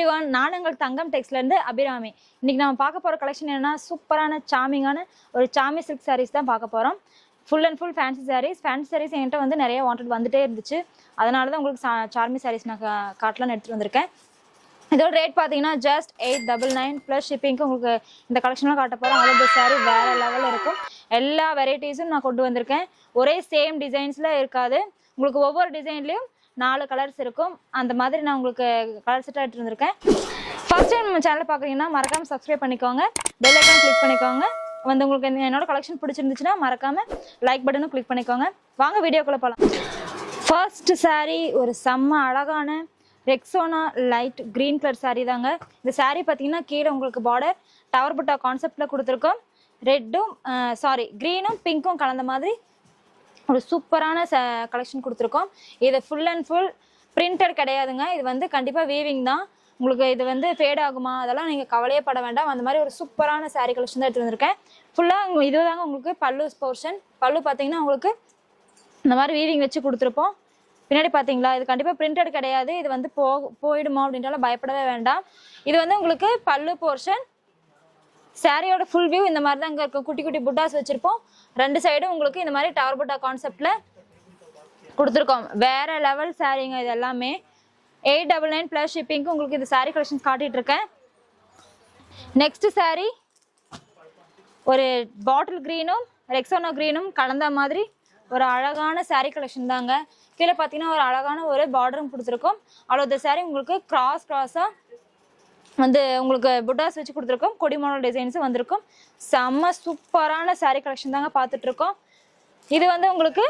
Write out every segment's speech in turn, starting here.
Everyone, நான் உங்கள் தங்கம் டெக்ஸ்ல இருந்து அபிராமி. இன்னைக்கு நம்ம பார்க்க போற கலெக்ஷன் என்னன்னா சூப்பரான சாமிங்கான ஒரு சாமி சில்க் சாரீஸ் தான் பார்க்க போறோம். Full and full fancy saris. Fancy saris என்கிட்ட வந்து நிறைய வாண்டட் வந்துட்டே இருந்துச்சு. அதனால தான் உங்களுக்கு சார்மி சாரீஸ் நான் காட்டலான்னு எடுத்துட்டு வந்திருக்கேன். இதோட ரேட் பார்த்தீங்கன்னா ஜஸ்ட் 899 ப்ளஸ் ஷிப்பிங்க்கு உங்களுக்கு இந்த கலெக்ஷன்லாம் காட்ட போகிறோம். அவ்வளோ சாரீ வேற லெவலில் இருக்கும். எல்லா வெரைட்டிஸும் நான் கொண்டு வந்திருக்கேன். ஒரே சேம் டிசைன்ஸில் இருக்காது. உங்களுக்கு ஒவ்வொரு டிசைன்லேயும் 4 கலர்ஸ் இருக்கும். அந்த மாதிரி நான் உங்களுக்கு கலர் செட்டாக எடுத்துட்டு வந்திருக்கேன். ஃபர்ஸ்ட் டைம் நம்ம சேனல் பார்க்குறீங்கன்னா மறக்காமல் சப்ஸ்கிரைப் பண்ணிக்கோங்க, பெல் ஐக்கான் கிளிக் பண்ணிக்கோங்க. வந்து உங்களுக்கு என்னோட கலெக்ஷன் பிடிச்சிருந்துச்சுன்னா மறக்காமல் லைக் பட்டனும் கிளிக் பண்ணிக்கோங்க. வாங்க வீடியோக்குள்ளே போகலாம். ஃபர்ஸ்ட் சாரீ ஒரு செம்ம அழகான Rexona light green colour sari தாங்க. இந்த சாரீ பார்த்தீங்கன்னா கீழே உங்களுக்கு பார்டர் டவர் புட்டா கான்செப்டில் கொடுத்துருக்கோம். ரெட்டும் க்ரீனும் பிங்க்கும் கலந்த மாதிரி ஒரு சூப்பரான கலெக்ஷன் கொடுத்துருக்கோம். இது ஃபுல் அண்ட் ஃபுல் பிரிண்டட் கிடையாதுங்க. இது வந்து கண்டிப்பாக வீவிங் தான். உங்களுக்கு இது வந்து ஃபேட் ஆகுமா அதெல்லாம் நீங்கள் கவலையே பட வேண்டாம். அந்த மாதிரி ஒரு சூப்பரான சாரீ கலெக்ஷன் தான் எடுத்து வந்திருக்கேன். ஃபுல்லாக இது தாங்க உங்களுக்கு பல்லு போர்ஷன். பல்லு பார்த்தீங்கன்னா உங்களுக்கு இந்த மாதிரி வீவிங் வச்சு கொடுத்துருப்போம். பின்னாடி பார்த்தீங்களா, இது கண்டிப்பாக பிரிண்டட் கிடையாது. இது வந்து போயிடுமா அப்படின்றாலும் பயப்படவே வேண்டாம். இது வந்து உங்களுக்கு பல்லு போர்ஷன். சாரியோட ஃபுல் வியூ இந்த மாதிரி தான் இங்கே இருக்கும். குட்டி குட்டி புட்டாஸ் வச்சுருப்போம். 2 சைடும் உங்களுக்கு இந்த மாதிரி டவர் புட்டா கான்செப்டில் கொடுத்துருக்கோம். வேற லெவல் சாரீங்க இது எல்லாமே. 899 ப்ளஸ் ஷிப்பிங்க்கு உங்களுக்கு இது சாரீ கலெக்ஷன்ஸ் காட்டிட்டு இருக்கேன். நெக்ஸ்ட் சாரீ ஒரு பாட்டில் க்ரீனும் ரெக்ஸோனா க்ரீனும் கலந்த மாதிரி ஒரு அழகான சாரீ கலெக்ஷன் தாங்க. கீழே பார்த்தீங்கன்னா ஒரு அழகான ஒரு பார்டரும் கொடுத்துருக்கோம். அவ்வளோ இந்த சாரீ உங்களுக்கு கிராஸாக வந்து உங்களுக்கு புட்டாஸ் வச்சு கொடுத்துருக்கோம். கொடி மாடல் டிசைன்ஸும் வந்திருக்கும். செம்ம சூப்பரான சாரீ கலெக்ஷன் தாங்க பார்த்துட்டு இருக்கோம். இது வந்து உங்களுக்கு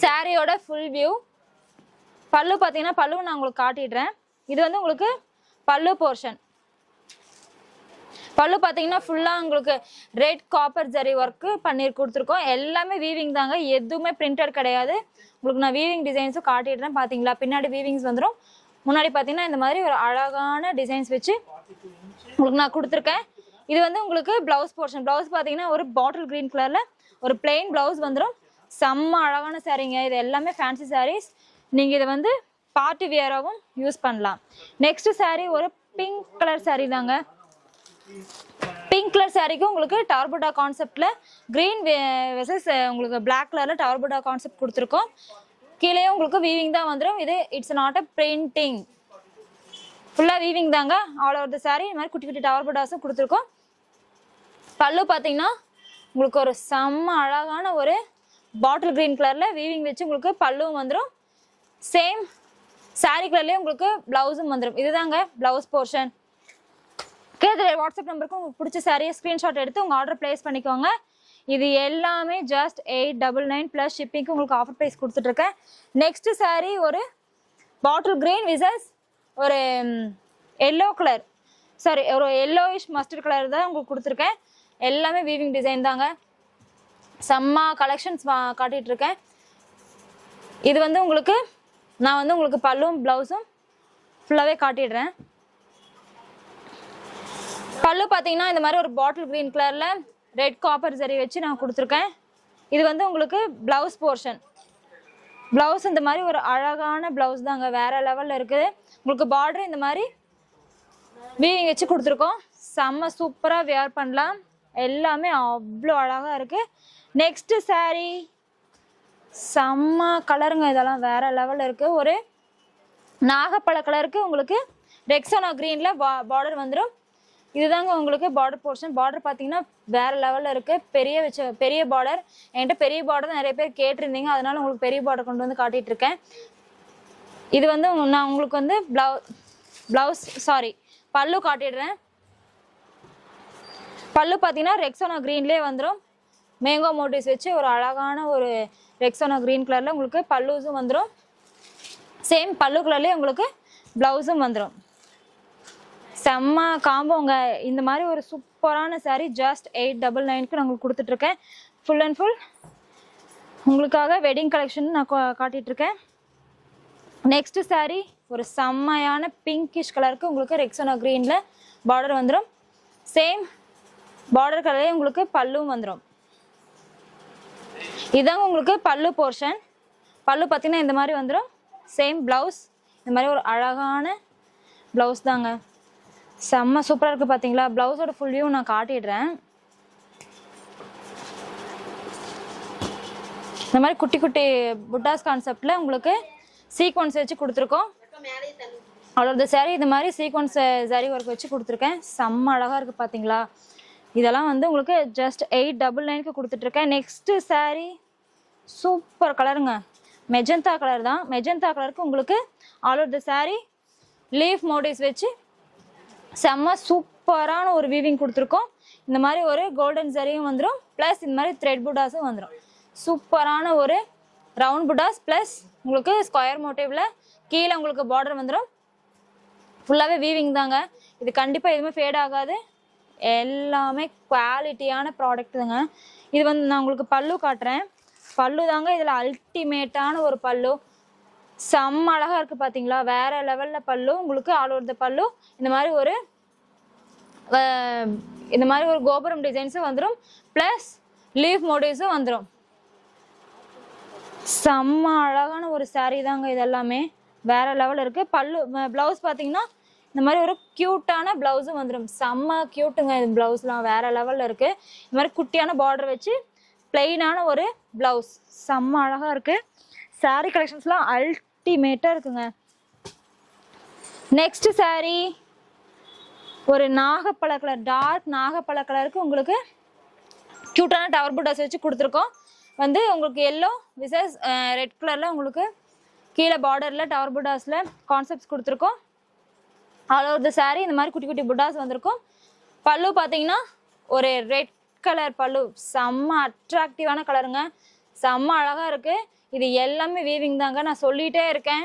சாரியோட ஃபுல் வியூ. பல்லு பார்த்தீங்கன்னா பல்லு நான் உங்களுக்கு காட்டிடுறேன். இது வந்து உங்களுக்கு பல்லு போர்ஷன். பல்லு பார்த்தீங்கன்னா ஃபுல்லாக உங்களுக்கு ரெட் காப்பர் ஜரி ஒர்க்கு பண்ணி கொடுத்துருக்கோம். எல்லாமே வீவிங் தாங்க, எதுவுமே பிரிண்டட் கிடையாது. உங்களுக்கு நான் வீவிங் டிசைன்ஸும் காட்டிடுறேன். பார்த்தீங்களா, பின்னாடி வீவிங்ஸ் வந்துடும். முன்னாடி பார்த்தீங்கன்னா இந்த மாதிரி ஒரு அழகான டிசைன்ஸ் வச்சு உங்களுக்கு நான் கொடுத்துருக்கேன். இது வந்து உங்களுக்கு ப்ளவுஸ் போர்ஷன். ப்ளவுஸ் பார்த்தீங்கன்னா ஒரு பாட்டில் க்ரீன் கலரில் ஒரு பிளெயின் ப்ளவுஸ் வந்துடும். செம்ம அழகான சாரீங்க. இது எல்லாமே ஃபேன்சி சாரீஸ். நீங்கள் இதை வந்து பார்ட்டி வியராகவும் யூஸ் பண்ணலாம். நெக்ஸ்ட் சாரீ ஒரு பிங்க் கலர் சாரீ தாங்க. பிங்க் கலர் சாரீக்கு உங்களுக்கு டவர் புட்டா கான்செப்டில் க்ரீன் வெசஸ் உங்களுக்கு பிளாக் கலரில் டவர் புட்டா கான்செப்ட் கொடுத்துருக்கோம். கீழே உங்களுக்கு வீவிங் தான் வந்துடும். இது இட்ஸ் நாட் அ பிரிண்டிங், ஃபுல்லாக வீவிங் தாங்க. ஆல் ஓவர் த சாரீ இந்த மாதிரி குட்டி குட்டி டவர் புட்டாஸும் கொடுத்துருக்கோம். பல்லு பார்த்தீங்கன்னா உங்களுக்கு ஒரு செம்ம அழகான ஒரு பாட்டில் க்ரீன் கலரில் வீவிங் வச்சு உங்களுக்கு பல்லுவும் வந்துடும். சேம் சாரீ கலர்லேயே உங்களுக்கு ப்ளவுஸும் வந்துடும். இதுதாங்க ப்ளவுஸ் போர்ஷன். வாட்ஸ்அப் நம்பருக்கு உங்களுக்கு பிடிச்ச சாரியை ஸ்க்ரீன்ஷாட் எடுத்து உங்கள் ஆர்டர் பிளேஸ் பண்ணிக்கோங்க. இது எல்லாமே ஜஸ்ட் 899 ப்ளஸ் ஷிப்பிங்க்கு உங்களுக்கு ஆஃபர் ப்ரைஸ் கொடுத்துட்ருக்கேன். நெக்ஸ்ட் சாரீ ஒரு பாட்டில் க்ரீன் விசஸ் ஒரு எல்லோ கலர், ஒரு எல்லோயிஷ் மஸ்டர்ட் கலர் தான் உங்களுக்கு கொடுத்துருக்கேன். எல்லாமே வீவிங் டிசைன் தாங்க. செம்ம கலெக்ஷன்ஸ் காட்டிகிட்டு இருக்கேன். இது வந்து உங்களுக்கு நான் வந்து உங்களுக்கு பல்லும் ப்ளவுஸும் ஃபுல்லாகவே காட்டிடுறேன். பல்லு பார்த்தீங்கன்னா இந்த மாதிரி ஒரு பாட்டில் க்ரீன் கலரில் ரெட் காப்பர் ஜரி வச்சு நான் கொடுத்துருக்கேன். இது வந்து உங்களுக்கு ப்ளவுஸ் போர்ஷன். ப்ளவுஸ் இந்த மாதிரி ஒரு அழகான ப்ளவுஸ் தாங்க, வேற லெவலில் இருக்குது. உங்களுக்கு பார்டர் இந்த மாதிரி வீவிங் வச்சு கொடுத்துருக்கோம். செம்ம சூப்பராக வியர் பண்ணலாம். எல்லாமே அவ்வளோ அழகாக இருக்குது. நெக்ஸ்ட் சாரீ செம்ம கலருங்க. இதெல்லாம் வேற லெவலில் இருக்குது. ஒரு நாகப்பழ கலருக்கு உங்களுக்கு ரெக்ஸோனா க்ரீனில் பார்டர் வந்துடும். இதுதாங்க உங்களுக்கு பார்டர் போர்ஷன். பார்டர் பார்த்தீங்கன்னா வேற லெவலில் இருக்குது. பெரிய பார்டர். என்கிட்ட பெரிய பார்டர் நிறைய பேர் கேட்டிருந்தீங்க, அதனால உங்களுக்கு பெரிய பார்டர் கொண்டு வந்து காட்டிட்டு இருக்கேன். இது வந்து நான் உங்களுக்கு வந்து பல்லு காட்டிடுறேன். பல்லு பார்த்தீங்கன்னா ரெக்ஸோனா க்ரீன்லேயே வந்துடும். மேங்கோ மோட்டிவ்ஸ் வச்சு ஒரு அழகான ஒரு ரெக்ஸோனா க்ரீன் கலரில் உங்களுக்கு பல்லுஸும் வந்துடும். சேம் பல்லு கலர்லேயே உங்களுக்கு ப்ளவுஸும் வந்துடும். செம்ம காம்போங்க. இந்த மாதிரி ஒரு சூப்பரான சாரீ ஜஸ்ட் 899க்கு நான் உங்களுக்கு கொடுத்துட்ருக்கேன். ஃபுல் அண்ட் ஃபுல் உங்களுக்காக வெட்டிங் கலெக்ஷன் நான் காட்டிகிட்ருக்கேன். நெக்ஸ்ட் சாரீ ஒரு செம்மையான பிங்கிஷ் கலருக்கு உங்களுக்கு ரெக்ஸோனா க்ரீனில் பார்டர் வந்துடும். சேம் பார்டர் கலரே உங்களுக்கு பல்லும் வந்துடும். இதுதாங்க உங்களுக்கு பல்லு போர்ஷன். பல்லு பார்த்தீங்கன்னா இந்த மாதிரி வந்துடும். சேம் ப்ளவுஸ் இந்த மாதிரி ஒரு அழகான ப்ளவுஸ் தாங்க. செம்ம சூப்பராக இருக்குது பார்த்தீங்களா. ப்ளவுஸோட ஃபுல் வியூ நான் காட்டிடுறேன். இந்த மாதிரி குட்டி குட்டி புட்டாஸ் கான்செப்டில் உங்களுக்கு சீக்வன்ஸ் வச்சு கொடுத்துருக்கோம். அவ்வளோ சாரீ இது மாதிரி சீக்வன்ஸ் சாரீ ஒர்க் வச்சு கொடுத்துருக்கேன். செம்ம அழகாக இருக்குது பார்த்தீங்களா. இதெல்லாம் வந்து உங்களுக்கு ஜஸ்ட் 899க்கு கொடுத்துட்ருக்கேன். நெக்ஸ்ட்டு சாரீ சூப்பர் கலருங்க. மெஜந்தா கலர் தான். மெஜந்தா கலருக்கு உங்களுக்கு all over the sari leaf motives வச்சு செம்ம சூப்பரான ஒரு வீவிங் கொடுத்துருக்கோம். இந்த மாதிரி ஒரு கோல்டன் சரியும் வந்துடும், ப்ளஸ் இந்த மாதிரி த்ரெட் புட்டாஸும் வந்துடும். சூப்பரான ஒரு ரவுண்ட் புட்டாஸ் ப்ளஸ் உங்களுக்கு ஸ்கொயர் மோட்டிவ்ல கீழே உங்களுக்கு பார்டர் வந்துடும். ஃபுல்லாகவே வீவிங் தாங்க. இது கண்டிப்பாக எதுவுமே ஃபேட் ஆகாது. எல்லாமே குவாலிட்டியான ப்ராடக்ட் தாங்க. இது வந்து நான் உங்களுக்கு பல்லு காட்டுறேன். பல்லு தாங்க இதில் அல்டிமேட்டான ஒரு பல்லு. செம்ம அழகாக இருக்குது பார்த்தீங்களா. வேறு லெவலில் பல்லு உங்களுக்கு. ஆல் ஓவர் த பல்லு இந்த மாதிரி ஒரு கோபுரம் டிசைன்ஸும் வந்துடும், ப்ளஸ் லீஃப் மோட்டிவ்ஸும் வந்துடும். செம்ம அழகான ஒரு சாரீ தாங்க. இது எல்லாமே வேறு லெவலில் இருக்குது. பல்லு ப்ளவுஸ் பார்த்தீங்கன்னா இந்த மாதிரி ஒரு க்யூட்டான ப்ளவுஸும் வந்துடும். செம்ம க்யூட்டுங்க. இது ப்ளவுஸ்லாம் வேறு லெவலில் இருக்குது. இந்த மாதிரி குட்டியான பார்டர் வச்சு பிளெயினான ஒரு ப்ளவுஸ் செம்ம அழகாக இருக்குது. சாரீ கலெக்ஷன்ஸ்லாம் அல்டிமேட்டாக இருக்குங்க. நெக்ஸ்ட் சாரீ ஒரு நாகப்பழ கலர், டார்க் நாகப்பழ கலருக்கு உங்களுக்கு க்யூட்டான டவர் புட்டாஸ் வச்சு கொடுத்துருக்கோம். வந்து உங்களுக்கு எல்லோ விசஸ் ரெட் கலரில் உங்களுக்கு கீழே பார்டரில் டவர் புட்டாஸில் கான்செப்ட்ஸ் கொடுத்துருக்கோம். ஆல் ஓவர் த சாரீ இந்த மாதிரி குட்டி குட்டி புட்டாஸ் வந்திருக்கும். பல்லு பார்த்தீங்கன்னா ஒரு ரெட் கலர் பல்லு. செம்ம அட்ராக்டிவான கலருங்க. செம்ம அழகாக இருக்குது. இது எல்லாமே வீவிங் தாங்க. நான் சொல்லிகிட்டே இருக்கேன்,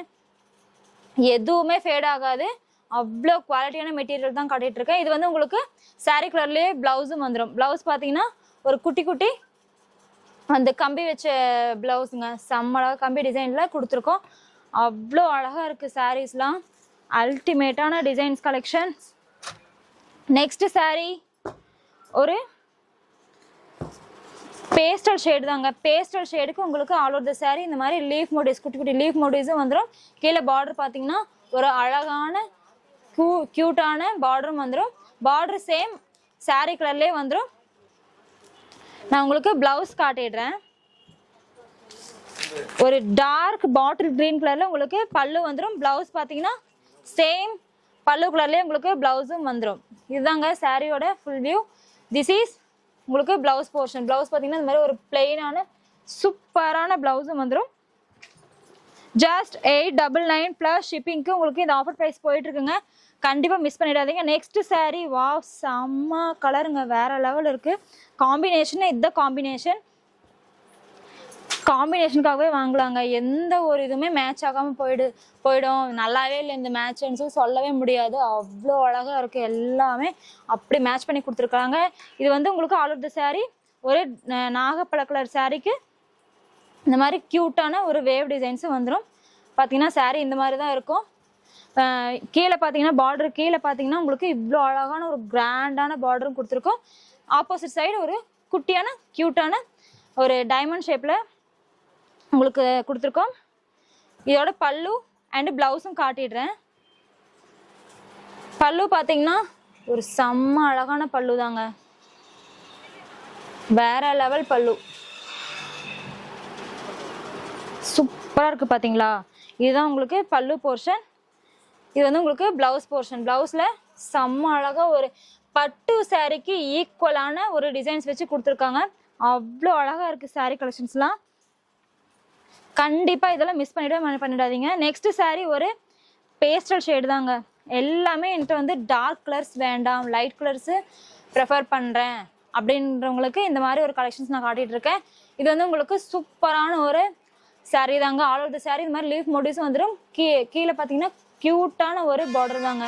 எதுவுமே ஃபேட் ஆகாது. அவ்வளோ குவாலிட்டியான மெட்டீரியல் தான் காட்டிகிட்டு இருக்கேன். இது வந்து உங்களுக்கு சாரீ கலர்லேயே ப்ளவுஸும் வந்துடும். ப்ளவுஸ் பார்த்தீங்கன்னா ஒரு குட்டி குட்டி அந்த கம்பி வச்ச ப்ளவுஸுங்க. செம்ம அழகாக கம்பி டிசைனில் கொடுத்துருக்கோம். அவ்வளோ அழகாக இருக்குது சாரீஸ்லாம். அல்டிமேட்டான டிசைன்ஸ் கலெக்ஷன்ஸ். நெக்ஸ்ட் சாரீ ஒரு பேஸ்டல் ஷேடு தாங்க. பேஸ்டல் ஷேடுக்கு உங்களுக்கு ஆல் ஓவர் த சாரீ இந்த மாதிரி லீஃப் மோட்டிவ்ஸ் குட்டி குட்டி லீஃப் மோட்டிவ்ஸும் வந்துடும். கீழே பார்டர் பார்த்தீங்கன்னா ஒரு அழகான க்யூட்டான பார்டரும் வந்துடும். பார்டர் சேம் சாரீ கலர்லேயே வந்துடும். நான் உங்களுக்கு ப்ளவுஸ் காட்டிடுறேன். ஒரு டார்க் பாட்டில் கிரீன் கலரில் உங்களுக்கு பல்லு வந்துடும். ப்ளவுஸ் பார்த்தீங்கன்னா சேம் பல்லு கலர்லேயே உங்களுக்கு ப்ளவுஸும் வந்துடும். இதுதாங்க சாரியோட ஃபுல் வியூ. திஸ் இஸ் உங்களுக்கு ப்ளவுஸ் போர்ஷன். ப்ளவுஸ் பார்த்தீங்கன்னா இந்த மாதிரி ஒரு பிளெயினான சூப்பரான ப்ளவுஸும் வந்துடும். ஜஸ்ட் 899 ப்ளஸ் ஷிப்பிங்க்கு உங்களுக்கு இந்த ஆஃபர் ப்ரைஸ் போயிட்டுருக்குங்க. கண்டிப்பாக மிஸ் பண்ணிடாதீங்க. நெக்ஸ்ட் சாரீ வாவ் செம்ம கலருங்க. வேறு லெவல் இருக்குது. காம்பினேஷன் இந்த காம்பினேஷனுக்காகவே வாங்கலாங்க. எந்த ஒரு இதுவுமே மேட்ச் ஆகாமல் போயிடும். நல்லாவே இல்லை இந்த மேட்ச்னு சொல்லவே முடியாது. அவ்வளோ அழகாக இருக்குது. எல்லாமே அப்படி மேட்ச் பண்ணி கொடுத்துருக்காங்க. இது வந்து உங்களுக்கு ஆல் ஓவர் த சாரீ ஒரு நாகப்பழ கலர் சாரீக்கு இந்த மாதிரி க்யூட்டான ஒரு வேவ் டிசைன்ஸும் வந்துடும். பார்த்தீங்கன்னா சாரீ இந்த மாதிரி தான் இருக்கும். கீழே பார்த்தீங்கன்னா பார்டர் கீழே பார்த்தீங்கன்னா உங்களுக்கு இவ்வளோ அழகான ஒரு கிராண்டான பார்டரும் கொடுத்துருக்கோம். ஆப்போசிட் சைடு ஒரு குட்டியான க்யூட்டான ஒரு டைமண்ட் ஷேப்பில் உங்களுக்கு கொடுத்துருக்கோம். இதோட பல்லு அண்ட் ப்ளவுஸும் காட்டிடுறேன். பல்லு பார்த்தீங்கன்னா ஒரு செம்ம அழகான பல்லு தாங்க. வேற லெவல் பல்லு. சூப்பராக இருக்குது பார்த்தீங்களா. இதுதான் உங்களுக்கு பல்லு போர்ஷன். இது வந்து உங்களுக்கு ப்ளவுஸ் போர்ஷன். ப்ளவுஸில் செம்ம அழகாக ஒரு பட்டு சாரீக்கு ஈக்குவலான ஒரு டிசைன்ஸ் வச்சு கொடுத்துருக்காங்க. அவ்வளோ அழகாக இருக்குது சாரீ கலெக்ஷன்ஸ்லாம். கண்டிப்பாக இதெல்லாம் மிஸ் பண்ணிடாதீங்க. நெக்ஸ்ட் சாரீ ஒரு பேஸ்டல் ஷேடு தாங்க. எல்லாமே என்கிட்ட வந்து டார்க் கலர்ஸ் வேண்டாம், லைட் கலர்ஸு ப்ரிஃபர் பண்ணுறேன் அப்படின்றவங்களுக்கு இந்த மாதிரி ஒரு கலெக்ஷன்ஸ் நான் காட்டிகிட்டு இருக்கேன். இது வந்து உங்களுக்கு சூப்பரான ஒரு சாரீ தாங்க. ஆல் ஓவர் த சாரீ இந்த மாதிரி லீஃப் மோட்டிவ்ஸும் வந்துடும். கீழே பார்த்தீங்கன்னா க்யூட்டான ஒரு பார்டர் தாங்க.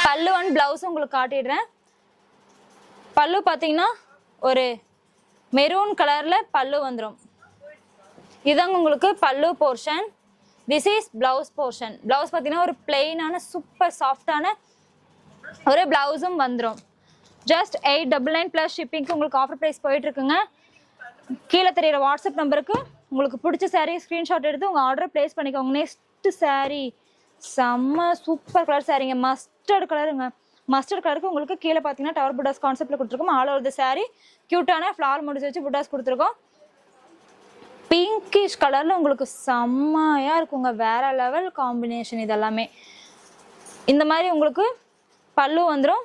பல்லு அண்ட் ப்ளவுஸும் உங்களுக்கு காட்டிடுறேன். பல்லு பார்த்தீங்கன்னா ஒரு மெரூன் கலரில் பல்லு வந்துடும். இதுதாங்க உங்களுக்கு பல்லு portion. This is blouse portion. Blouse பார்த்தீங்கன்னா ஒரு பிளெயினான சூப்பர் சாஃப்டான ஒரு ப்ளவுஸும் வந்துடும். ஜஸ்ட் 899 ப்ளஸ் ஷிப்பிங்க்கு உங்களுக்கு ஆஃபர் ப்ரைஸ் போயிட்டுருக்குங்க. கீழே தெரியிற வாட்ஸ்அப் நம்பருக்கு உங்களுக்கு பிடிச்ச சாரீ ஸ்க்ரீன்ஷாட் எடுத்து உங்கள் ஆர்டரை ப்ளேஸ் பண்ணிக்கோங்க. நெக்ஸ்ட் சாரீ செம்ம சூப்பர் கலர் சாரீங்க. மஸ்டர்ட் கலருங்க. மஸ்டர்ட் கலருக்கு உங்களுக்கு கீழே பார்த்தீங்கன்னா டவர் புட்டாஸ் கான்செப்ட்ல கொடுத்துருக்கோம். ஆல் ஓவர் த சாரீ கியூட்டான ஃப்ளவர் முடிச்சு வச்சு புட்டாஸ் கொடுத்துருக்கோம். பிங்கிஷ் கலர்ல உங்களுக்கு செம்மையா இருக்குங்க. வேற லெவல் காம்பினேஷன் இதெல்லாமே. இந்த மாதிரி உங்களுக்கு பல்லு வந்துடும்.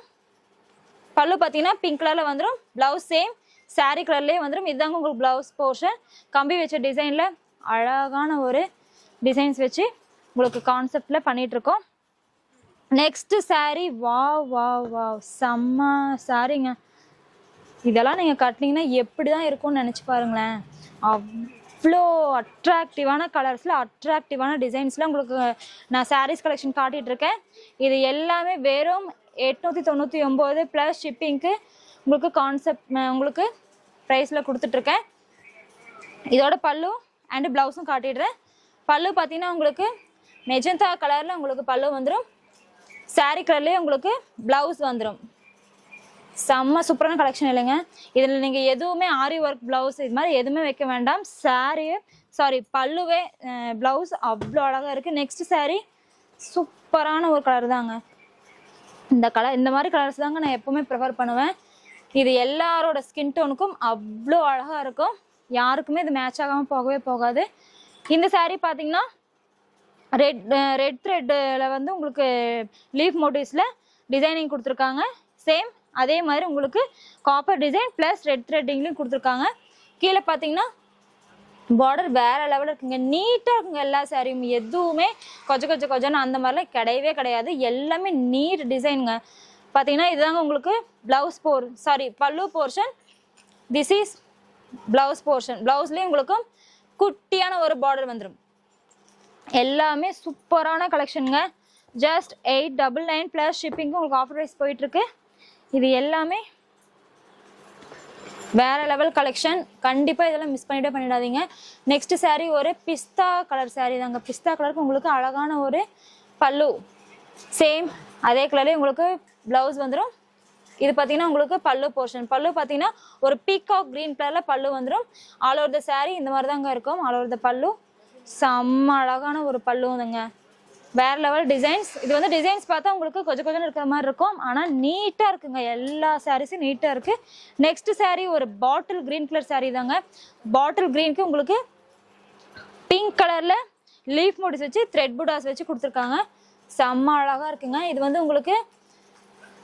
பல்லு பார்த்தீங்கன்னா பிங்க் கலர்ல வந்துடும். பிளவுஸ் சேம் சாரீ கலர்லேயே வந்துடும். இதுதாங்க உங்களுக்கு பிளவுஸ் போர்ஷன். கம்பி வச்ச டிசைன்ல அழகான ஒரு டிசைன்ஸ் வச்சு உங்களுக்கு கான்செப்ட்ல பண்ணிட்டு இருக்கோம். Next sari wow wow wow செம்ம சாரீங்க. இதெல்லாம் நீங்க கட்டினீங்கன்னா எப்படிதான் இருக்கும்னு நினைச்சு பாருங்களேன். அவ்வளோ அட்ராக்டிவான கலர்ஸ்ல அட்ராக்டிவான டிசைன்ஸ்ல உங்களுக்கு நான் சாரீஸ் கலெக்ஷன் காட்டிட்டு இருக்கேன். இது எல்லாமே வெறும் 899 ப்ளஸ் ஷிப்பிங்க்கு உங்களுக்கு கான்செப்ட் உங்களுக்கு ப்ரைஸில் கொடுத்துட்ருக்கேன். இதோட பல்லு அண்டு ப்ளவுஸும் காட்டிடுறேன். பல்லு பார்த்தீங்கன்னா உங்களுக்கு மெஜந்தா கலரில் உங்களுக்கு பல்லு வந்துடும். சாரீ கலர்லேயே உங்களுக்கு ப்ளவுஸ் வந்துடும். செம்ம சூப்பரான கலெக்ஷன் இல்லைங்க. இதில் நீங்கள் எதுவுமே ஆரி ஒர்க் ப்ளவுஸ் இது மாதிரி எதுவுமே வைக்க வேண்டாம். பல்லுவே ப்ளவுஸ் அவ்வளோ அழகாக இருக்குது. நெக்ஸ்ட் சாரீ சூப்பரான ஒரு கலர் தாங்க. இந்த மாதிரி கலர்ஸ் தாங்க நான் எப்பவுமே ப்ரிஃபர் பண்ணுவேன். இது எல்லாரோட ஸ்கின் டோனுக்கும் அவ்வளோ அழகாக இருக்கும். யாருக்குமே இது மேட்ச் ஆகாமல் போகவே போகாது. இந்த சாரீ பார்த்தீங்கன்னா ரெட் த்ரெட்டில் வந்து உங்களுக்கு லீஃப் மோட்டிவ்ஸில் டிசைனிங் கொடுத்துருக்காங்க. சேம் அதே மாதிரி உங்களுக்கு காப்பர் டிசைன் ப்ளஸ் ரெட் த்ரெட்டிங்லையும் கொடுத்துருக்காங்க. கீழே பார்த்தீங்கன்னா பார்டர் வேற லெவலில் இருக்குங்க. நீட்டாக இருக்குங்க. எல்லா சாரியும் எதுவுமே கொஞ்சம் அந்த மாதிரிலாம் கிடையவே கிடையாது. எல்லாமே நீட் டிசைனுங்க. பார்த்தீங்கன்னா இதுதாங்க உங்களுக்கு பல்லு portion. This is blouse portion. பிளவுஸ்லேயும் உங்களுக்கு குட்டியான ஒரு பார்டர் வந்துடும். எல்லாமே சூப்பரான கலெக்ஷனுங்க. ஜஸ்ட் 899 ப்ளஸ் ஷிப்பிங்கும் உங்களுக்கு ஆஃபர் ப்ரைஸ் போயிட்டுருக்கு. இது எல்லாமே வேற லெவல் கலெக்ஷன். கண்டிப்பாக இதெல்லாம் மிஸ் பண்ணிடாதீங்க. நெக்ஸ்ட் சாரீ ஒரு பிஸ்தா கலர் சாரீ தாங்க. பிஸ்தா கலருக்கு உங்களுக்கு அழகான ஒரு பல்லு. சேம் அதே கலர்லேயே உங்களுக்கு ப்ளவுஸ் வந்துடும். இது பார்த்தீங்கன்னா உங்களுக்கு பல்லு போர்ஷன். பல்லு பார்த்தீங்கன்னா ஒரு பீகாக் கிரீன் கலரில் பல்லு வந்துடும். ஆல் ஓவர் த சாரீ இந்த மாதிரி தாங்க இருக்கும். ஆல் ஓவர் த பல்லு செம்ம அழகான ஒரு பல்லுங்க. வேற லெவல் டிசைன்ஸ். இது வந்து டிசைன்ஸ் பார்த்தா உங்களுக்கு கொஞ்சம் இருக்கிற மாதிரி இருக்கும். ஆனால் நீட்டாக இருக்குங்க. எல்லா சாரீஸும் நீட்டாக இருக்கு. நெக்ஸ்ட் சாரீ ஒரு பாட்டில் கிரீன் கலர் சாரீ தாங்க. பாட்டில் கிரீனுக்கு உங்களுக்கு பிங்க் கலர்ல லீஃப் மோட்டிவ்ஸ் வச்சு த்ரெட் புட்டாஸ் வச்சு கொடுத்துருக்காங்க. செம்ம அழகா இருக்குங்க. இது வந்து உங்களுக்கு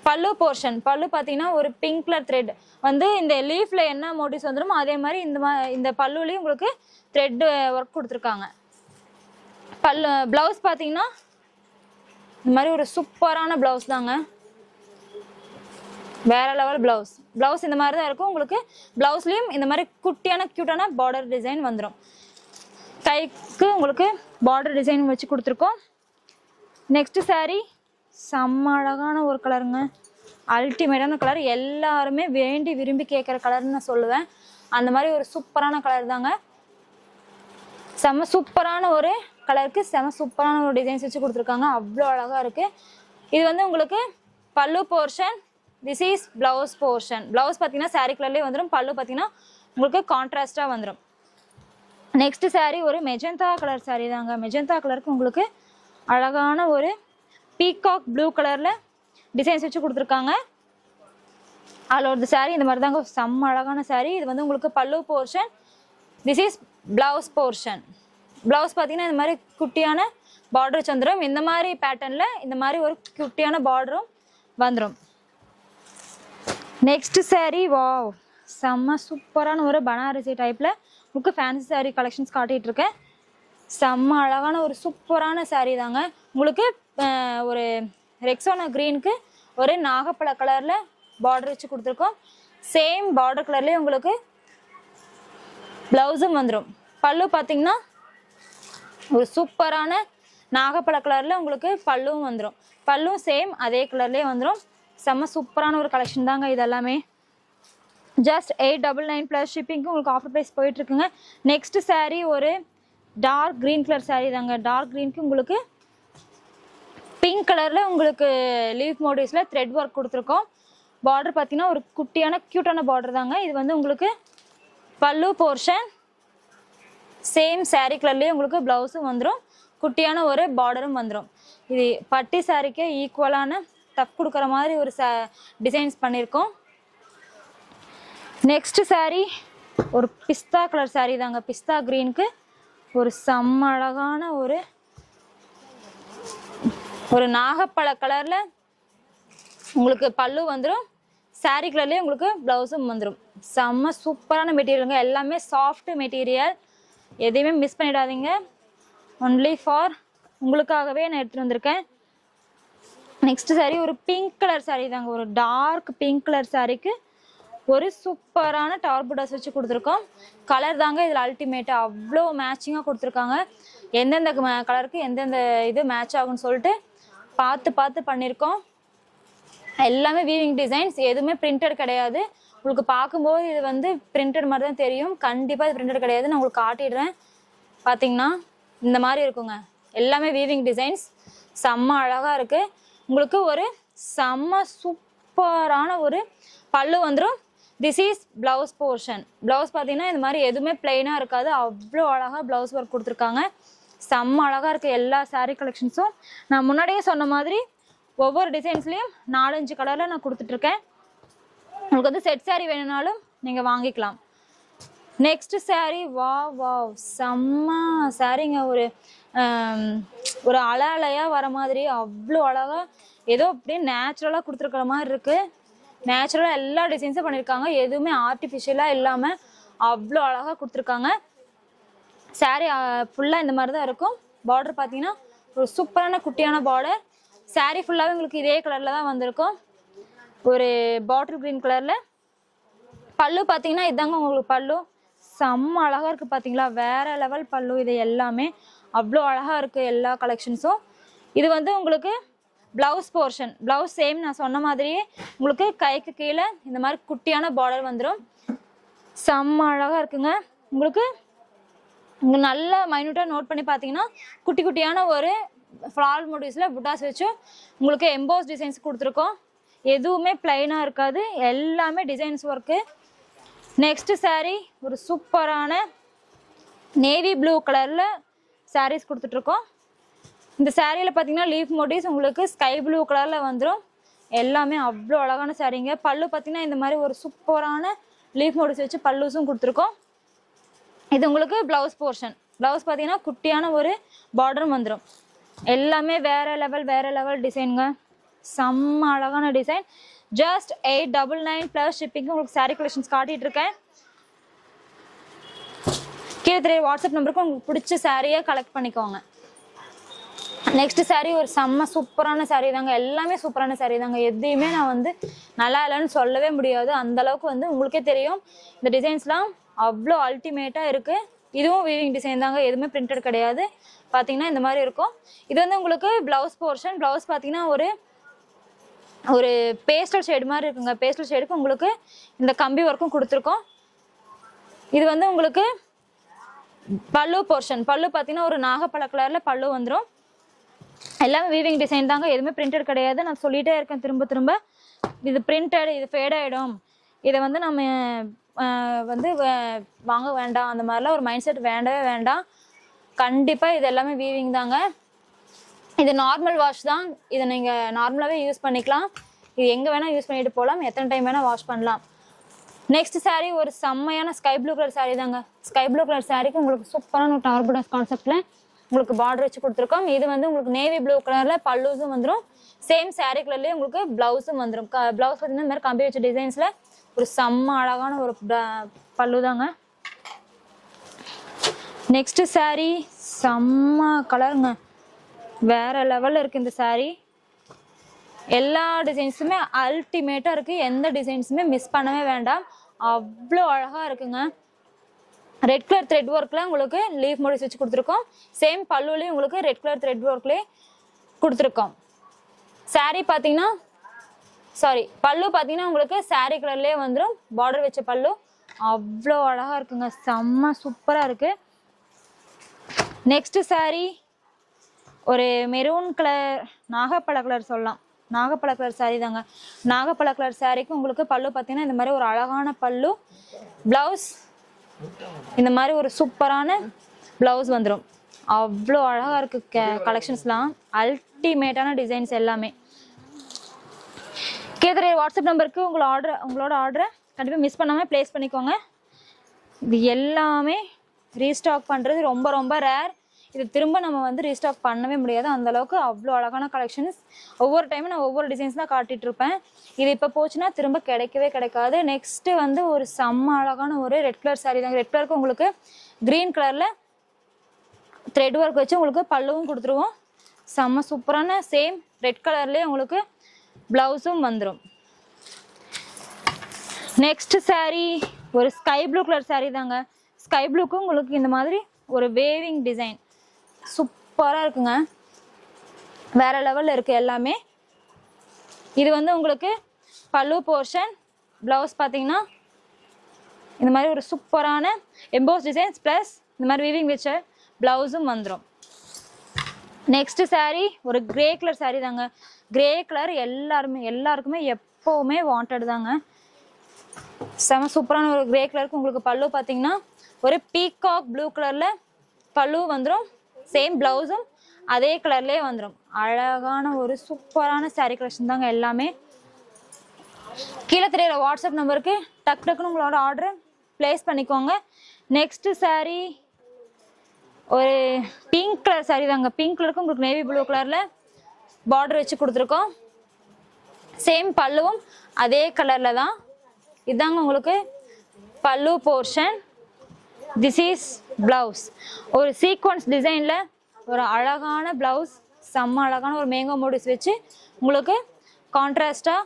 பல்லு போர்ஷன். பல்லு பார்த்தீங்கன்னா ஒரு பிங்க் கலர் த்ரெட் வந்து இந்த லீஃப்ல என்ன மோட்டிவ்ஸ் வந்துடும் அதே மாதிரி இந்த பல்லுலேயும் உங்களுக்கு த்ரெட் ஒர்க் கொடுத்துருக்காங்க. பிளவுஸ் பார்த்தீங்கன்னா இந்த மாதிரி ஒரு சூப்பரான பிளவுஸ் தாங்க. வேற லெவல் பிளவுஸ் இந்த மாதிரி தான் இருக்கும். உங்களுக்கு பிளவுஸ்லயும் இந்த மாதிரி குட்டியான கியூட்டான பார்டர் டிசைன் வந்துடும். கைக்கு உங்களுக்கு பார்டர் டிசைன் வச்சு கொடுத்துருக்கோம். நெக்ஸ்ட் சாரீ செம்ம அழகான ஒரு கலருங்க. அல்டிமேட்டான கலர். எல்லாருமே வேண்டி விரும்பி கேட்குற கலர்னு நான் சொல்லுவேன். அந்த மாதிரி ஒரு சூப்பரான கலர் தாங்க. செம்ம சூப்பரான ஒரு கலருக்கு செம்ம சூப்பரான ஒரு டிசைன்ஸ் வச்சு கொடுத்துருக்காங்க. அவ்வளோ அழகாக இருக்குது. இது வந்து உங்களுக்கு பல்லு portion. This is blouse portion. Blouse பார்த்தீங்கன்னா சாரீ கலர்லேயே வந்துடும். பல்லு பார்த்தீங்கன்னா உங்களுக்கு கான்ட்ராஸ்டாக வந்துடும். நெக்ஸ்ட் சாரீ ஒரு மெஜந்தா கலர் சாரீ தாங்க. மெஜந்தா கலருக்கு உங்களுக்கு அழகான ஒரு பீகாக் ப்ளூ கலரில் டிசைன்ஸ் வச்சு கொடுத்துருக்காங்க. ஆல் ஓவர் தி சாரீ இந்த மாதிரி தாங்க. செம்ம அழகான சாரீ. இது வந்து உங்களுக்கு பல்லு portion. This is blouse portion. Blouse பார்த்தீங்கன்னா இந்த மாதிரி குட்டியான பார்டர் வந்துடும். இந்த மாதிரி பேட்டர்னில் இந்த மாதிரி ஒரு குட்டியான பார்டரும் வந்துடும். நெக்ஸ்ட் சாரீ வாவ் செம்ம சூப்பரான ஒரு பனாரசி டைப்பில் உங்களுக்கு ஃபேன்சி சாரீ கலெக்ஷன்ஸ் காட்டிகிட்டு இருக்கேன். செம்ம அழகான ஒரு சூப்பரான சாரீ தாங்க. உங்களுக்கு ஒரு ரெக்ஸோனா க்ரீனுக்கு ஒரு நாகப்பழ கலரில் பார்டர் வச்சு கொடுத்துருக்கோம். சேம் பார்டர் கலர்லேயே உங்களுக்கு ப்ளவுஸும் வந்துடும். பல்லு பார்த்தீங்கன்னா ஒரு சூப்பரான நாகப்பழ கலரில் உங்களுக்கு பல்லுவும் வந்துடும். பல்லும் சேம் அதே கலர்லேயே வந்துடும். செம்ம சூப்பரான ஒரு கலெக்ஷன் தாங்க இது எல்லாமே. ஜஸ்ட் 899 ப்ளஸ் ஷிப்பிங்க்கு உங்களுக்கு ஆஃபர் ப்ரைஸ் போயிட்டுருக்குங்க. நெக்ஸ்ட் சாரீ ஒரு டார்க் க்ரீன் கலர் சாரீ தாங்க. டார்க் க்ரீனுக்கு உங்களுக்கு பிங்க் கலரில் உங்களுக்கு லீஃப் மோட்டிவ்ஸில் த்ரெட் ஒர்க் கொடுத்துருக்கோம். பார்டர் பார்த்தீங்கன்னா ஒரு குட்டியான க்யூட்டான பார்டர் தாங்க. இது வந்து உங்களுக்கு பல்லு போர்ஷன். சேம் சாரீ கலர்லேயே உங்களுக்கு ப்ளவுஸும் வந்துடும். குட்டியான ஒரு பார்டரும் வந்துடும். இது பட்டி சாரிக்கு ஈக்குவலான டஃப் கொடுக்குற மாதிரி ஒரு டிசைன்ஸ் பண்ணியிருக்கோம். நெக்ஸ்ட் சாரீ ஒரு பிஸ்தா கலர் சாரீ தாங்க. பிஸ்தா கிரீனுக்கு ஒரு செம்ம அழகான ஒரு நாகப்பழ கலர்ல உங்களுக்கு பல்லு வந்துடும். சாரீ கலர்லேயே உங்களுக்கு ப்ளவுஸும் வந்துடும். செம்ம சூப்பரான மெட்டீரியலுங்க. எல்லாமே சாஃப்ட் மெட்டீரியல், எதையுமே மிஸ் பண்ணிடாதீங்க. ஒன்லி ஃபார் உங்களுக்காகவே நான் எடுத்துகிட்டு வந்திருக்கேன். நெக்ஸ்ட் சாரீ ஒரு பிங்க் கலர் சாரீ தாங்க. ஒரு டார்க் பிங்க் கலர் சாரீக்கு ஒரு சூப்பரான டார்புடாஸ் வச்சு கொடுத்துருக்கோம். கலர் தாங்க இதில் அல்டிமேட்டாக அவ்வளோ மேட்சிங்காக கொடுத்துருக்காங்க. எந்தெந்த கலருக்கு எந்தெந்த இது மேட்ச் ஆகும்னு சொல்லிட்டு பார்த்து பண்ணியிருக்கோம். எல்லாமே வீவிங் டிசைன்ஸ், எதுவுமே பிரிண்டட் கிடையாது. உங்களுக்கு பார்க்கும்போது இது வந்து பிரிண்டட் மாதிரி தான் தெரியும். கண்டிப்பாக இது பிரிண்டட் கிடையாது. நான் உங்களுக்கு காட்டிடுறேன். பார்த்தீங்கன்னா இந்த மாதிரி இருக்குங்க. எல்லாமே வீவிங் டிசைன்ஸ், செம்ம அழகாக இருக்குது. உங்களுக்கு ஒரு செம்ம சூப்பரான ஒரு பல்லு வந்துடும். This is blouse portion. Blouse பார்த்தீங்கன்னா இந்த மாதிரி எதுவுமே பிளெயினாக இருக்காது. அவ்வளோ அழகாக பிளவுஸ் ஒர்க் கொடுத்துருக்காங்க. செம்ம அழகாக இருக்குது எல்லா சாரீ கலெக்ஷன்ஸும். நான் முன்னாடியே சொன்ன மாதிரி ஒவ்வொரு டிசைன்ஸ்லேயும் 4-5 கலரில் நான் கொடுத்துட்ருக்கேன். உங்களுக்கு வந்து செட் சாரீ வேணும்னாலும் நீங்கள் வாங்கிக்கலாம். நெக்ஸ்ட் சாரீ வா செம்ம சாரீங்க. ஒரு அலையாக வர மாதிரி அவ்வளோ அழகாக ஏதோ அப்படியே நேச்சுரலாக கொடுத்துருக்குற மாதிரி இருக்குது. நேச்சுரலாக எல்லா டிசைன்ஸும் பண்ணியிருக்காங்க. எதுவுமே ஆர்டிஃபிஷியலாக இல்லாமல் அவ்வளோ அழகாக கொடுத்துருக்காங்க. சாரீ ஃபுல்லாக இந்த மாதிரி தான் இருக்கும். பார்டர் பார்த்தீங்கன்னா ஒரு சூப்பரான குட்டியான பார்டர். சாரீ ஃபுல்லாகவே உங்களுக்கு இதே கலரில் தான் வந்திருக்கும். ஒரு பாட்டில் க்ரீன் கலரில். பல்லு பார்த்தீங்கன்னா இதாங்க உங்களுக்கு பல்லு. செம்ம அழகாக இருக்குது பார்த்தீங்களா, வேறு லெவல் பல்லு. இது எல்லாமே அவ்வளோ அழகாக இருக்குது எல்லா கலெக்ஷன்ஸும். இது வந்து உங்களுக்கு ப்ளவுஸ் போர்ஷன். ப்ளவுஸ் சேம் நான் சொன்ன மாதிரியே உங்களுக்கு கைக்கு கீழே இந்த மாதிரி குட்டியான பார்டர் வந்துடும். செம்ம அழகாக இருக்குங்க. உங்களுக்கு நல்லா மைன்யூட்டாக நோட் பண்ணி பார்த்தீங்கன்னா குட்டி குட்டியான ஒரு ஃப்ளால் மோட்டிவ்ஸில் புட்டாஸ் வச்சு உங்களுக்கு எம்போஸ் டிசைன்ஸ் கொடுத்துருக்கோம். எதுவுமே பிளைனாக இருக்காது, எல்லாமே டிசைன்ஸ் ஒர்க்கு. நெக்ஸ்ட் சாரீ ஒரு சூப்பரான நேவி ப்ளூ கலரில் சாரீஸ் கொடுத்துட்ருக்கோம். இந்த சாரியில் பார்த்தீங்கன்னா லீஃப் மோட்டிவ்ஸ் உங்களுக்கு ஸ்கை ப்ளூ கலரில் வந்துடும். எல்லாமே அவ்வளோ அழகான சாரீங்க. பல்லு பார்த்தீங்கன்னா இந்த மாதிரி ஒரு சூப்பரான லீஃப் மோட்டிவ்ஸ் வச்சு பல்லுஸும் கொடுத்துருக்கோம். இது உங்களுக்கு ப்ளவுஸ் போர்ஷன். ப்ளவுஸ் பார்த்தீங்கன்னா குட்டியான ஒரு பார்டரும் வந்துடும். எல்லாமே வேறு லெவல் டிசைனுங்க. செம்ம அழகான டிசைன். ஜஸ்ட் 899 ப்ளஸ் ஷிப்பிங்கு உங்களுக்கு சாரீ கலெக்ஷன்ஸ் காட்டிகிட்டு இருக்கேன். கீழே தெரிய வாட்ஸ்அப் நம்பருக்கு உங்களுக்கு பிடிச்ச சாரியை கலெக்ட் பண்ணிக்கோங்க. நெக்ஸ்ட் சாரீ ஒரு செம்ம சூப்பரான சாரீ தாங்க. எல்லாமே சூப்பரான சாரீ தாங்க. எதையுமே நான் வந்து நல்லா இல்லைன்னு சொல்லவே முடியாது. அந்த அளவுக்கு வந்து உங்களுக்கே தெரியும். இந்த டிசைன்ஸ்லாம் அவ்வளோ அல்டிமேட்டாக இருக்குது. இதுவும் வீவிங் டிசைன் தாங்க, எதுவுமே பிரிண்டட் கிடையாது. பார்த்தீங்கன்னா இந்த மாதிரி இருக்கும். இது வந்து உங்களுக்கு ப்ளவுஸ் போர்ஷன். ப்ளவுஸ் பார்த்தீங்கன்னா ஒரு பேஸ்டல் ஷேடு மாதிரி இருக்குங்க. பேஸ்டல் ஷேடுக்கு உங்களுக்கு இந்த கம்பி ஒர்க்கும் கொடுத்துருக்கோம். இது வந்து உங்களுக்கு பல்லு போர்ஷன். பல்லு பார்த்தீங்கன்னா ஒரு நாகப்பழ கலரில் பல்லு வந்துடும். எல்லாமே வீவிங் டிசைன் தாங்க, எதுவுமே பிரிண்டட் கிடையாது. நான் சொல்லிகிட்டே இருக்கேன் திரும்ப. இது பிரிண்டட், இது ஃபேட் ஆகிடும், இதை வந்து நம்ம வந்து வாங்க வேண்டாம், அந்த மாதிரிலாம் ஒரு மைண்ட் செட் வேண்டவே வேண்டாம். கண்டிப்பாக இது எல்லாமே வீவிங் தாங்க. இது நார்மல் வாஷ் தான். இதை நீங்கள் நார்மலாகவே யூஸ் பண்ணிக்கலாம். இது எங்கே வேணால் யூஸ் பண்ணிட்டு போகலாம், எத்தனை டைம் வேணால் வாஷ் பண்ணலாம். நெக்ஸ்ட் சாரீ ஒரு செம்மையான ஸ்கை ப்ளூ கலர் சாரீ தாங்க. ஸ்கை ப்ளூ கலர் சாரீக்கு உங்களுக்கு சூப்பரான ஒரு டார்புடாஸ் கான்செப்டில் உங்களுக்கு பார்டர் வச்சு கொடுத்துருக்கோம். இது வந்து உங்களுக்கு நேவி ப்ளூ கலரில் பல்லுஸும் வந்துடும். சேம் சாரீ கலர்லேயே உங்களுக்கு ப்ளவுஸும் வந்துடும். ப்ளவுஸ் பார்த்தீங்கன்னா இந்த மாதிரி கம்பி வச்ச டிசைன்ஸில் ஒரு செம்ம அழகான ஒரு பல்லு தாங்க. நெக்ஸ்ட் சாரீ செம்ம கலருங்க, வேற லெவலில் இருக்குது இந்த சாரீ. எல்லா டிசைன்ஸுமே அல்டிமேட்டாக இருக்குது. எந்த டிசைன்ஸுமே மிஸ் பண்ணவே வேண்டாம், அவ்வளோ அழகாக இருக்குங்க. ரெட் கலர் த்ரெட் ஒர்க்கில் உங்களுக்கு லீஃப் மோட்டிவ்ஸ் வச்சு கொடுத்துருக்கோம். சேம் பல்லுலேயும் உங்களுக்கு ரெட் கலர் த்ரெட் ஒர்க்லேயே கொடுத்துருக்கோம். சாரீ பார்த்தீங்கன்னா பல்லு பார்த்தீங்கன்னா உங்களுக்கு சாரீ கலர்லேயே வந்துடும். பார்டர் வச்ச பல்லு அவ்வளோ அழகாக இருக்குங்க, செம்ம சூப்பராக இருக்குது. நெக்ஸ்ட் சாரீ ஒரு மெரூன் கலர் நாகப்பழ கலர் சொல்லலாம். நாகப்பழ கலர் சாரீ தாங்க. நாகப்பழ கலர் சாரீக்கு உங்களுக்கு பல்லு பார்த்தீங்கன்னா இந்த மாதிரி ஒரு அழகான பல்லு. ப்ளவுஸ் இந்த மாதிரி ஒரு சூப்பரான ப்ளவுஸ் வந்துடும். அவ்வளோ அழகாக இருக்குது கலெக்ஷன்ஸ்லாம். அல்டிமேட்டான டிசைன்ஸ் எல்லாமே. கேட்குற வாட்ஸ்அப் நம்பருக்கு உங்களோட ஆர்டரை கண்டிப்பாக மிஸ் பண்ணாமல் ப்ளேஸ் பண்ணிக்கோங்க. இது எல்லாமே ரீஸ்டாக் பண்ணுறது ரொம்ப ரொம்ப ரேர். இது திரும்ப நம்ம வந்து ரீஸ்டாக் பண்ணவே முடியாது. அந்தளவுக்கு அவ்வளோ அழகான கலெக்ஷன்ஸ். ஒவ்வொரு டைமும் நான் ஒவ்வொரு டிசைன்ஸ் தான் காட்டிகிட்டு இருப்பேன். இது இப்போ போச்சுன்னா திரும்ப கிடைக்கவே கிடைக்காது. நெக்ஸ்ட்டு வந்து ஒரு செம்ம அழகான ஒரு ரெட் கலர் சாரீ தாங்க. ரெட் கலருக்கு உங்களுக்கு க்ரீன் கலரில் த்ரெட் ஒர்க் வச்சு உங்களுக்கு பல்லுவும் கொடுத்துருவோம். செம்ம சூப்பரான சேம் ரெட் கலர்லேயே உங்களுக்கு ப்ளவுஸும் வந்துடும். நெக்ஸ்ட் சாரீ ஒரு ஸ்கை ப்ளூ கலர் சாரீ தாங்க. ஸ்கை ப்ளூக்கும் உங்களுக்கு இந்த மாதிரி ஒரு வேவிங் டிசைன் சூப்பராக இருக்குங்க. வேற லெவலில் இருக்குது எல்லாமே. இது வந்து உங்களுக்கு பல்லு போர்ஷன். ப்ளவுஸ் பார்த்தீங்கன்னா இந்த மாதிரி ஒரு சூப்பரான எம்போஸ் டிசைன்ஸ் ப்ளஸ் இந்த மாதிரி வீவிங் வச்ச ப்ளவுஸும் வந்துடும். நெக்ஸ்ட் சாரீ ஒரு கிரே கலர் சாரீ தாங்க. கிரே கலர் எல்லாருக்குமே எப்போவுமே வாண்டட் தாங்க. செம சூப்பரான ஒரு கிரே கலருக்கு உங்களுக்கு பல்லு பார்த்தீங்கன்னா ஒரு பீகாக் ப்ளூ கலரில் பல்லு வந்துடும். சேம் ப்ளவுஸும் அதே கலர்லேயே வந்துடும். அழகான ஒரு சூப்பரான சாரீ கலெக்ஷன் தாங்க எல்லாமே. கீழே தெரியுற வாட்ஸ்அப் நம்பருக்கு டக்குன்னு உங்களோட ஆர்டரை ப்ளேஸ் பண்ணிக்கோங்க. நெக்ஸ்ட் சாரீ ஒரு பிங்க் கலர் சாரீ தாங்க. பிங்க் கலருக்கு உங்களுக்கு நேவி ப்ளூ கலரில் பார்டர் வச்சு கொடுத்துருக்கோம். சேம் பல்லுவும் அதே கலரில் தான். இதாங்க உங்களுக்கு பல்லு போர்ஷன். This is blouse. ஒரு சீக்வன்ஸ் டிசைனில் ஒரு அழகான பிளவுஸ், செம்ம அழகான ஒரு மேங்கோ மோடிஸ் வச்சு உங்களுக்கு கான்ட்ராஸ்டாக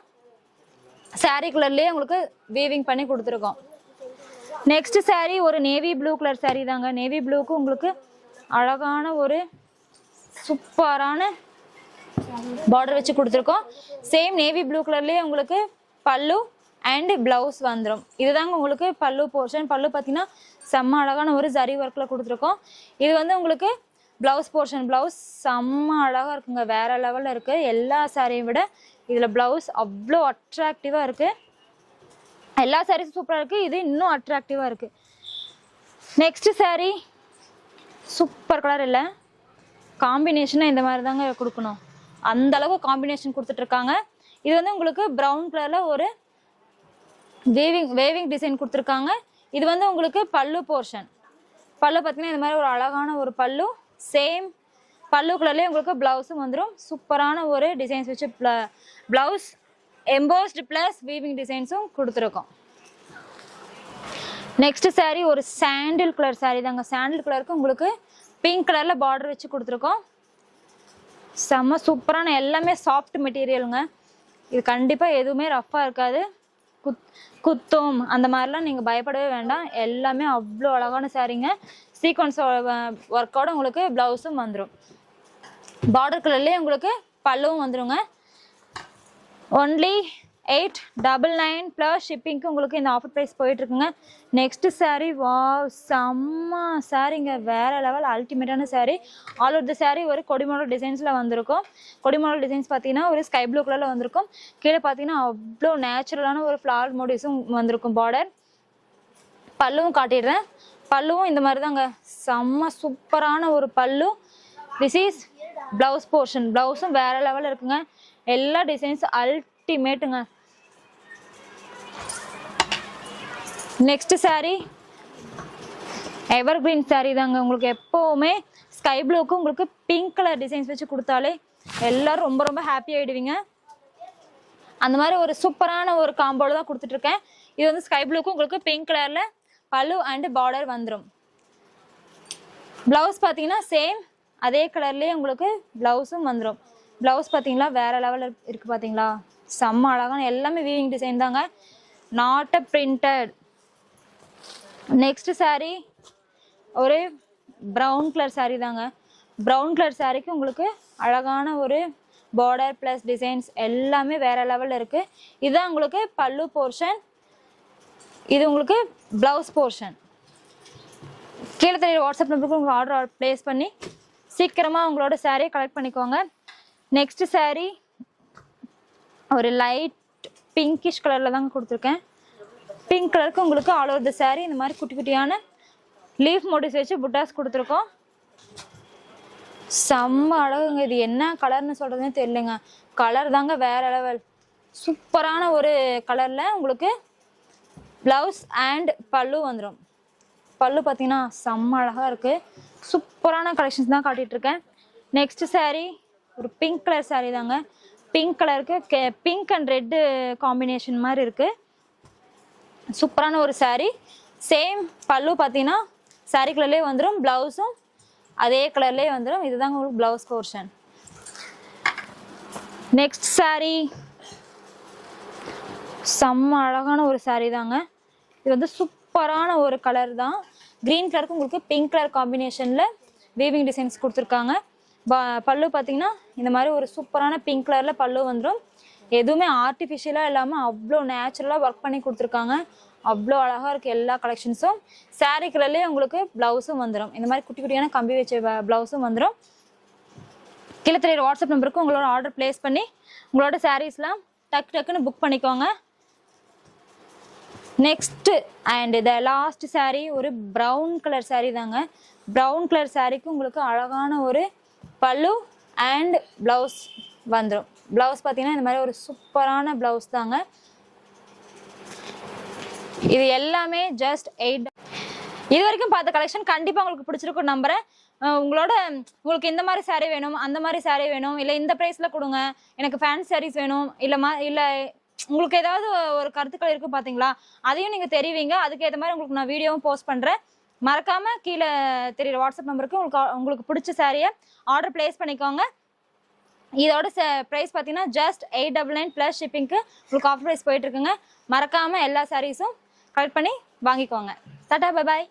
சாரீ கலர்லேயே உங்களுக்கு வீவிங் பண்ணி கொடுத்துருக்கோம். நெக்ஸ்ட் சாரீ ஒரு நேவி ப்ளூ கலர் சாரீ தாங்க. நேவி ப்ளூக்கு உங்களுக்கு அழகான ஒரு சூப்பரான பார்டர் வச்சு கொடுத்துருக்கோம். சேம் நேவி ப்ளூ கலர்லேயே உங்களுக்கு பல்லு அண்ட் பிளவுஸ் வந்துடும். இதுதாங்க உங்களுக்கு பல்லு போர்ஷன். பல்லு பார்த்தீங்கன்னா செம்ம அழகான ஒரு ஜரி ஒர்க்கில் கொடுத்துருக்கோம். இது வந்து உங்களுக்கு பிளவுஸ் போர்ஷன். பிளவுஸ் செம்ம அழகாக இருக்குங்க. வேற லெவலில் இருக்குது. எல்லா சாரியை விட இதில் பிளவுஸ் அவ்வளோ அட்ராக்டிவாக இருக்குது. எல்லா சாரீஸும் சூப்பராக இருக்குது. இது இன்னும் அட்ராக்டிவாக இருக்குது. Next sari super colour. இல்லை காம்பினேஷனாக இந்த மாதிரி தாங்க கொடுக்கணும். அந்த அளவுக்கு காம்பினேஷன் கொடுத்துட்ருக்காங்க. இது வந்து உங்களுக்கு ப்ரௌன் கலரில் ஒரு வேவிங் டிசைன் கொடுத்துருக்காங்க. இது வந்து உங்களுக்கு பல்லு போர்ஷன். பல்லு பார்த்தீங்கன்னா இந்த மாதிரி ஒரு அழகான ஒரு பல்லு. சேம் பல்லு கலர்லேயே உங்களுக்கு ப்ளவுஸும் வந்துடும். சூப்பரான ஒரு டிசைன்ஸ் வச்சு ப்ளவுஸ் எம்போஸ்டு ப்ளஸ் வீவிங் டிசைன்ஸும் கொடுத்துருக்கோம். நெக்ஸ்ட் சாரீ ஒரு சாண்டில் கலர் சாரீ தாங்க. சாண்டில் கலருக்கு உங்களுக்கு பிங்க் கலரில் பார்டர் வச்சு கொடுத்துருக்கோம். செம்ம சூப்பரான எல்லாமே சாஃப்ட் மெட்டீரியலுங்க. இது கண்டிப்பாக எதுவுமே ரஃப்பாக இருக்காது. குத்தும் அந்த மாதிரிலாம் நீங்கள் பயப்படவே வேண்டாம். எல்லாமே அவ்வளோ அழகான சாரீங்க. சீக்வன்ஸ் ஒர்க்கோட உங்களுக்கு ப்ளவுஸும் வந்துடும். பார்டர் கலர்லேயே உங்களுக்கு பல்லுவும் வந்துடுங்க. ஒன்லி 899 ப்ளஸ் ஷிப்பிங்க்கு உங்களுக்கு இந்த ஆஃபர் ப்ரைஸ் போயிட்டுருக்குங்க. நெக்ஸ்ட் சாரீ வா செம்ம சாரீங்க. வேறு லெவல் அல்டிமேட்டான sari. All over the sari ஒரு கொடி மாடல் டிசைன்ஸில் வந்திருக்கும். கொடி மாடல் டிசைன்ஸ் பார்த்தீங்கன்னா ஒரு ஸ்கை ப்ளூ கலரில் வந்திருக்கும். கீழே பார்த்தீங்கன்னா அவ்வளோ நேச்சுரலான ஒரு ஃப்ளார் மோடிஸும் வந்திருக்கும். பார்டர் பல்லுவும் காட்டிடுறேன். பல்லுவும் இந்த மாதிரி தாங்க. செம்ம சூப்பரான ஒரு பல்லு. This is blouse portion. ப்ளவுஸும் வேறு லெவலில் இருக்குங்க. எல்லா டிசைன்ஸ் அல்டிமேட்டுங்க. Next sari evergreen sari தாங்க. உங்களுக்கு எப்போவுமே ஸ்கை ப்ளூக்கு உங்களுக்கு பிங்க் கலர் டிசைன்ஸ் வச்சு கொடுத்தாலே எல்லாரும் ரொம்ப ரொம்ப ஹாப்பி ஆகிடுவீங்க. அந்த மாதிரி ஒரு சூப்பரான ஒரு காம்போல தான் கொடுத்துட்ருக்கேன். இது வந்து ஸ்கை ப்ளூக்கு உங்களுக்கு பிங்க் கலரில் பல்லு அண்ட் பார்டர் வந்துடும். ப்ளவுஸ் பார்த்தீங்கன்னா சேம் அதே கலர்லேயே உங்களுக்கு ப்ளவுஸும் வந்துடும். ப்ளவுஸ் பார்த்தீங்களா வேறு லெவலில் இருக்குது. பார்த்தீங்களா செம்ம அழகான எல்லாமே வீவிங் டிசைன் தாங்க. Not a printed. Next sari ஒரு ப்ரௌன் கலர் சாரீ தாங்க. ப்ரௌன் கலர் சாரீக்கு உங்களுக்கு அழகான ஒரு பார்டர் ப்ளஸ் டிசைன்ஸ் எல்லாமே வேறு லெவலில் இருக்குது. இதுதான் உங்களுக்கு பல்லு போர்ஷன். இது உங்களுக்கு ப்ளவுஸ் போர்ஷன். கீழே தெரியுற வாட்ஸ்அப் நம்பருக்கு உங்கள் ஆர்டர் ப்ளேஸ் பண்ணி சீக்கிரமாக உங்களோட சாரியை கலெக்ட் பண்ணிக்கோங்க. நெக்ஸ்ட் சாரீ ஒரு லைட் பிங்கிஷ் கலரில் தாங்க கொடுத்துருக்கேன். பிங்க் கலருக்கு உங்களுக்கு ஆல் ஓவர் த சாரீ இந்த மாதிரி குட்டி குட்டியான லீஃப் மோட்டிவ்ஸ் வச்சு புட்டாஸ் கொடுத்துருக்கோம். செம்ம அழகுங்க. இது என்ன கலர்னு சொல்றதுன்னு தெரியலங்க. கலர் தாங்க வேற லெவல். சூப்பரான ஒரு கலர்ல உங்களுக்கு பிளவுஸ் அண்ட் பல்லு வந்துடும். பல்லு பார்த்தீங்கன்னா செம்ம அழகா இருக்கு. சூப்பரான கலெக்ஷன்ஸ் தான் காட்டிட்டு இருக்கேன். நெக்ஸ்ட் சாரீ ஒரு பிங்க் கலர் சாரீ தாங்க. பிங்க் கலருக்கு பிங்க் அண்ட் ரெட்டு காம்பினேஷன் மாதிரி இருக்கு. சூப்பரான ஒரு சாரீ. சேம் பல்லு பார்த்தீங்கன்னா சாரீ கலர்லேயே வந்துடும், பிளவுஸும் அதே கலர்லேயே வந்துடும். இதுதாங்க உங்களுக்கு பிளவுஸ் போர்ஷன். நெக்ஸ்ட் சாரீ செம்ம அழகான ஒரு சாரீ தாங்க. இது வந்து சூப்பரான ஒரு கலர் தான். கிரீன் கலருக்கு உங்களுக்கு பிங்க் கலர் காம்பினேஷன்ல வீவிங் டிசைன்ஸ் கொடுத்துருக்காங்க. பல்லு பார்த்தீங்கன்னா இந்த மாதிரி ஒரு சூப்பரான பிங்க் கலர்ல பல்லு வந்துடும். எதுவுமே ஆர்டிஃபிஷியலாக இல்லாமல் அவ்வளோ நேச்சுரலாக ஒர்க் பண்ணி கொடுத்துருக்காங்க. அவ்வளோ அழகாக இருக்குது எல்லா கலெக்ஷன்ஸும். சாரீ கலர்லேயே உங்களுக்கு ப்ளவுஸும் வந்துடும். இந்த மாதிரி குட்டி குட்டியான கம்பி வச்ச ப்ளவுஸும் வந்துடும். கீழே தெரியுற வாட்ஸ்அப் நம்பருக்கு உங்களோட ஆர்டர் பிளேஸ் பண்ணி உங்களோட சாரீஸ்லாம் டக்குன்னு புக் பண்ணிக்கோங்க. Next and the last sari ஒரு ப்ரௌன் கலர் சாரீ தாங்க. ப்ரௌன் கலர் சாரீக்கு உங்களுக்கு அழகான ஒரு பல்லு அண்ட் பிளவுஸ் வந்துடும். பிளவுஸ் பார்த்தீங்கன்னா இந்த மாதிரி ஒரு சூப்பரான பிளவுஸ் தாங்க. இது எல்லாமே ஜஸ்ட் 8. இது வரைக்கும் பார்த்த கலெக்ஷன் கண்டிப்பாக உங்களுக்கு பிடிச்சிருக்கும் நம்புறேன். உங்களுக்கு இந்த மாதிரி சாரீ வேணும், அந்த மாதிரி சாரீ வேணும், இல்லை இந்த ப்ரைஸில் கொடுங்க, எனக்கு ஃபேன்சி சாரீஸ் வேணும், இல்லை உங்களுக்கு ஏதாவது ஒரு கருத்துக்கள் இருக்குது பார்த்தீங்களா, அதையும் நீங்கள் தெரிவிங்க. அதுக்கேற்ற மாதிரி உங்களுக்கு நான் வீடியோவும் போஸ்ட் பண்ணுறேன். மறக்காமல் கீழே தெரியுற வாட்ஸ்அப் நம்பருக்கு உங்களுக்கு பிடிச்ச சாரியை ஆர்டர் பிளேஸ் பண்ணிக்கோங்க. இதோட ப்ரைஸ் பார்த்தீங்கன்னா ஜஸ்ட் 899 ப்ளஸ் ஷிப்பிங்க்கு உங்களுக்கு ஆஃபர் ப்ரைஸ் போயிட்டுருக்குங்க. மறக்காமல் எல்லா சாரீஸும் கலெக்ட் பண்ணி வாங்கிக்கோங்க. Tata, bye bye.